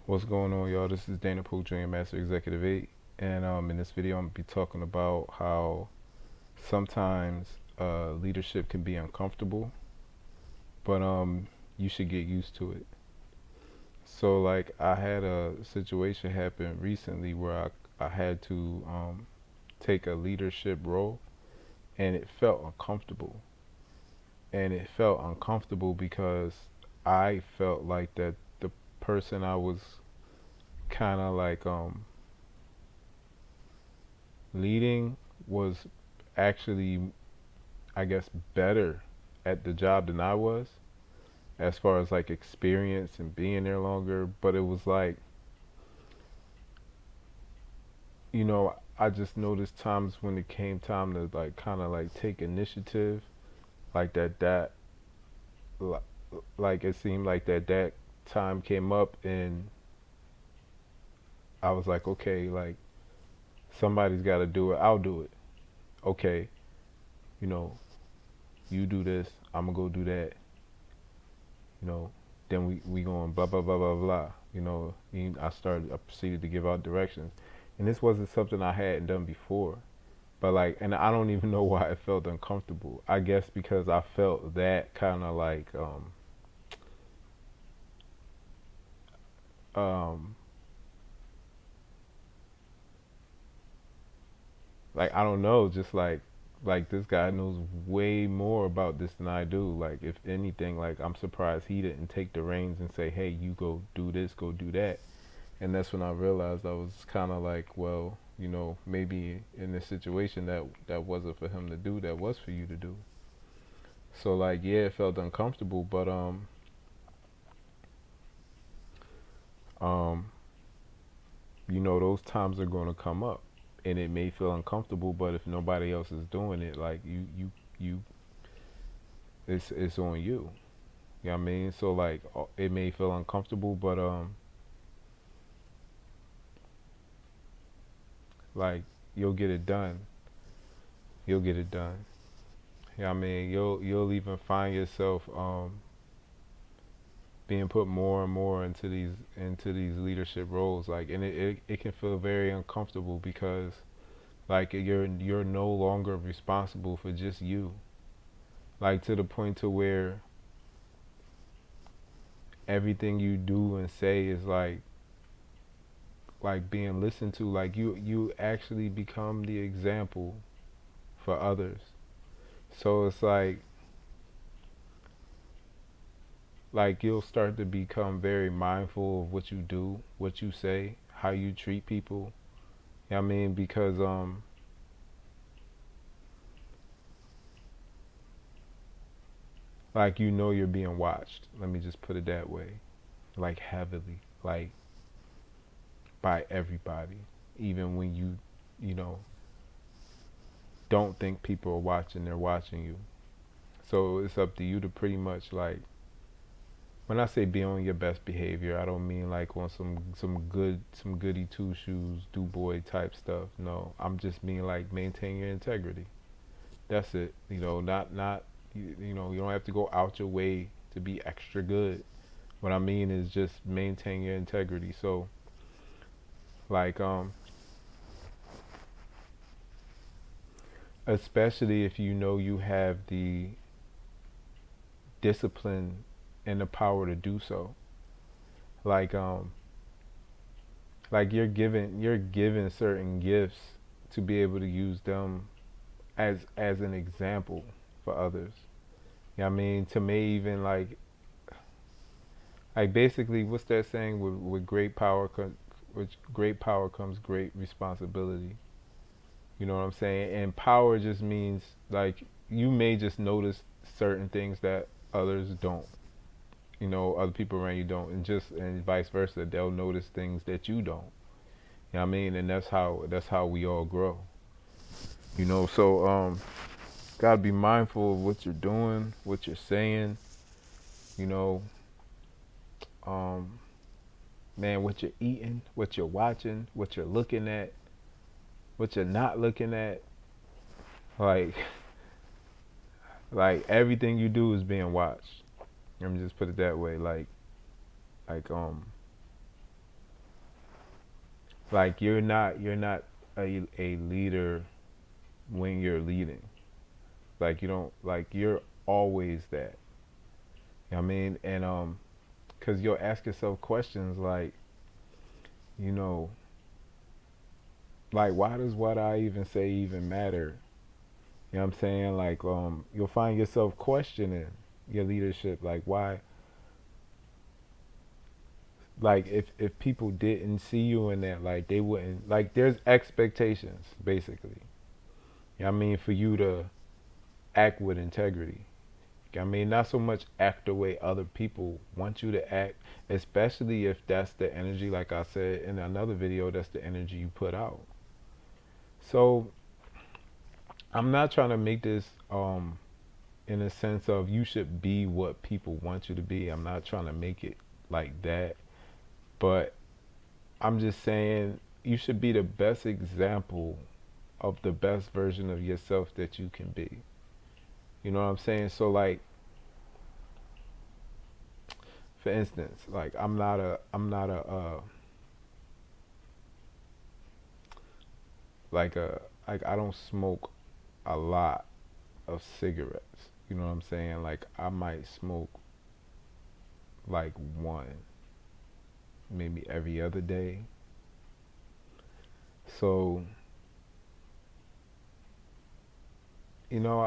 What's going on, y'all? This is Dana Poole, Junior Master Executive 8, and in this video, I'm gonna be talking about how sometimes leadership can be uncomfortable, but you should get used to it. So, like, I had a situation happen recently where I had to take a leadership role, and it felt uncomfortable. And it felt uncomfortable because I felt like that the person I was kind of like leading was actually, I guess, better at the job than I was, as far as like experience and being there longer. But it was like, I just noticed times when it came time to like kind of like take initiative, like li- like it seemed like that time came up, and I was like, okay, like somebody's got to do it. I'll do it. Okay, you know, you do this. I'm gonna go do that. you know, then we going blah blah blah blah blah. I proceeded to give out directions, and this wasn't something I hadn't done before. But like, and I don't even know why it felt uncomfortable. I guess because I felt that kind of um, like I don't know, just like this guy knows way more about this than I do. Like if anything, like I'm surprised he didn't take the reins and say, "Hey, you go do this, go do that." And that's when I realized I was kind of like, well, maybe in this situation that wasn't for him to do, that was for you to do. So like, yeah, it felt uncomfortable, but um, those times are going to come up, and it may feel uncomfortable, but if nobody else is doing it, like you, it's on you. You know what I mean? So like, it may feel uncomfortable, but like you'll get it done. You'll get it done. You know what I mean? You'll even find yourself being put more and more into these leadership roles, like, and it can feel very uncomfortable because like you're no longer responsible for just you, like to the point to where everything you do and say is like being listened to, like you actually become the example for others. So it's like you'll start to become very mindful of what you do, what you say, how you treat people. You know what I mean? Because like you're being watched. Let me just put it that way. Like heavily, like by everybody, even when you know don't think people are watching, they're watching you. So it's up to you to pretty much like, when I say be on your best behavior, I don't mean like on some goody two shoes, do boy type stuff. No, I'm just mean like maintain your integrity. That's it. Not you don't have to go out your way to be extra good. What I mean is just maintain your integrity. So like especially if you know you have the discipline and the power to do so. Like like you're given certain gifts to be able to use them as an example for others. You know what I mean? To me, even like basically, what's that saying? With great power comes great responsibility. You know what I'm saying? And power just means like you may just notice certain things that others don't. Other people around you don't, and vice versa. They'll notice things that you don't. You know what I mean? And that's how we all grow. So gotta be mindful of what you're doing, what you're saying. You know, um, man, what you're eating, what you're watching, what you're looking at, what you're not looking at. Like, like everything you do is being watched. Let me just put it that way. Like Like you're not a leader when you're leading. Like you don't like you're always that. You know what I mean? And cuz you'll ask yourself questions like, you know, like why does what I even say even matter? You know what I'm saying? Like you'll find yourself questioning your leadership like why like if people didn't see you in that like they wouldn't like there's expectations basically. You know what I mean for you to act with integrity. I mean, not so much act the way other people want you to act, especially if that's the energy, like I said in another video, that's the energy you put out. So I'm not trying to make this in a sense of you should be what people want you to be. I'm not trying to make it like that. But I'm just saying you should be the best example of the best version of yourself that you can be. You know what I'm saying? So like for instance, like I'm not a like a like I don't smoke a lot of cigarettes. You know what I'm saying? Like I might smoke like one, maybe every other day. So, you know,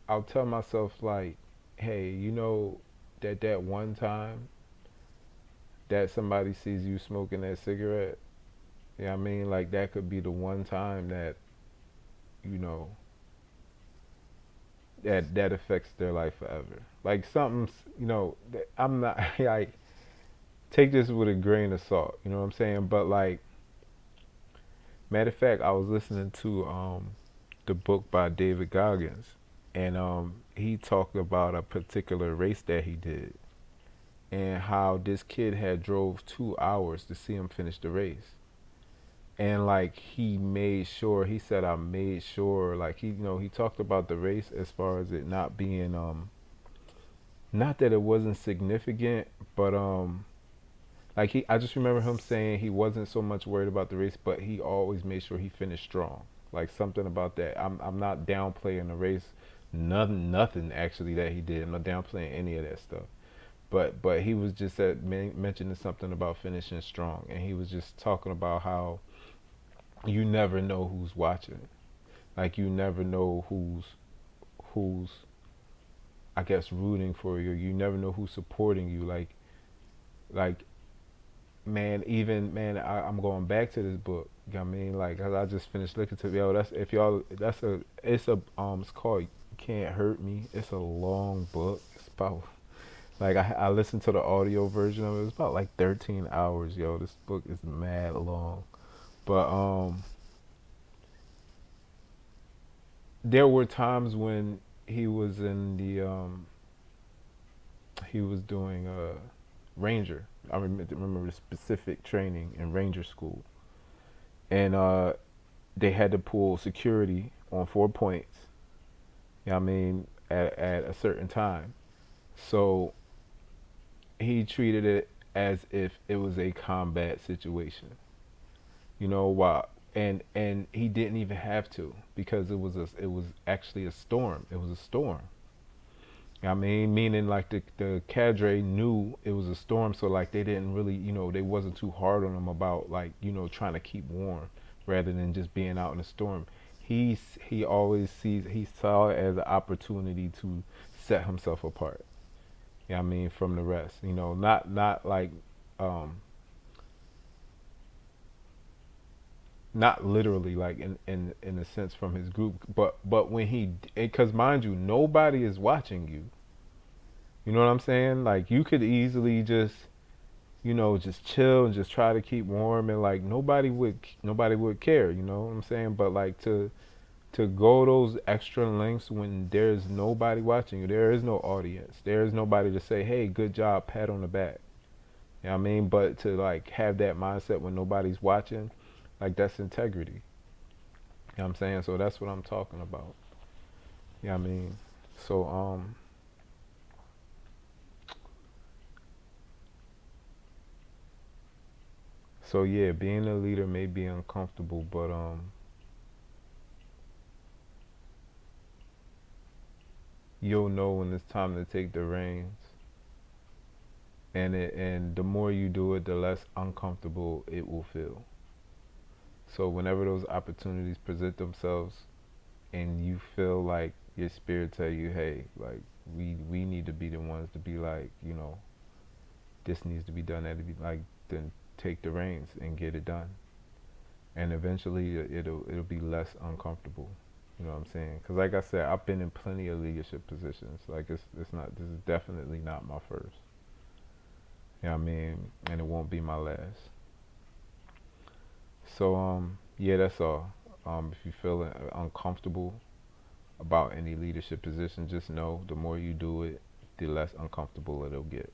I'll tell myself like, hey, you know that one time that somebody sees you smoking that cigarette, you know what I mean? Like that could be the one time that, you know, that affects their life forever. Like something's, you know, I'm not like take this with a grain of salt, you know what I'm saying? But like matter of fact, I was listening to the book by David Goggins, and he talked about a particular race that he did, and how this kid had drove 2 hours to see him finish the race, and like he made sure, he said, I made sure, like he, you know, he talked about the race as far as it not being not that it wasn't significant, but like he, I just remember him saying he wasn't so much worried about the race, but he always made sure he finished strong. Like something about that. I'm not downplaying the race, nothing actually that he did. I'm not downplaying any of that stuff. But he was just mentioning something about finishing strong, and he was just talking about how you never know who's watching. Like you never know who's I guess rooting for you. You never know who's supporting you. Like man, even man, I'm going back to this book. You know what I mean? Like, 'cause I just finished looking to yo. That's if y'all. That's a. It's a. It's called "Can't Hurt Me." It's a long book. It's about like I listened to the audio version of it. It's about like 13 hours, yo. This book is mad long, but there were times when he was in the he was doing ranger. I remember the specific training in ranger school, and they had to pull security on 4 points. You know what I mean, at a certain time. So he treated it as if it was a combat situation. You know why? And he didn't even have to because it was actually a storm. It was a storm. I mean, meaning like the cadre knew it was a storm, so like they didn't really, you know, they wasn't too hard on him about like, you know, trying to keep warm rather than just being out in a storm. He always he saw it as an opportunity to set himself apart. You know what I mean, from the rest. You know, not like um not literally like in a sense from his group, but when he, because mind you, nobody is watching you. You know what I'm saying? Like you could easily just, you know, just chill and just try to keep warm, and like nobody would care, you know what I'm saying? But like to go those extra lengths when there's nobody watching you, there is no audience. There is nobody to say, "Hey, good job, pat on the back." You know what I mean? But to like have that mindset when nobody's watching, like that's integrity. You know what I'm saying? So that's what I'm talking about. You know what I mean? So So yeah, being a leader may be uncomfortable, but you'll know when it's time to take the reins, and the more you do it, the less uncomfortable it will feel. So whenever those opportunities present themselves, and you feel like your spirit tell you, hey, like we need to be the ones to be like, this needs to be done, that to be like, then take the reins and get it done, and eventually it'll be less uncomfortable. You know what I'm saying? Because like I said, I've been in plenty of leadership positions. Like it's not, this is definitely not my first. You know what I mean? And it won't be my last. So yeah, that's all. If you feel uncomfortable about any leadership position, just know the more you do it, the less uncomfortable it'll get.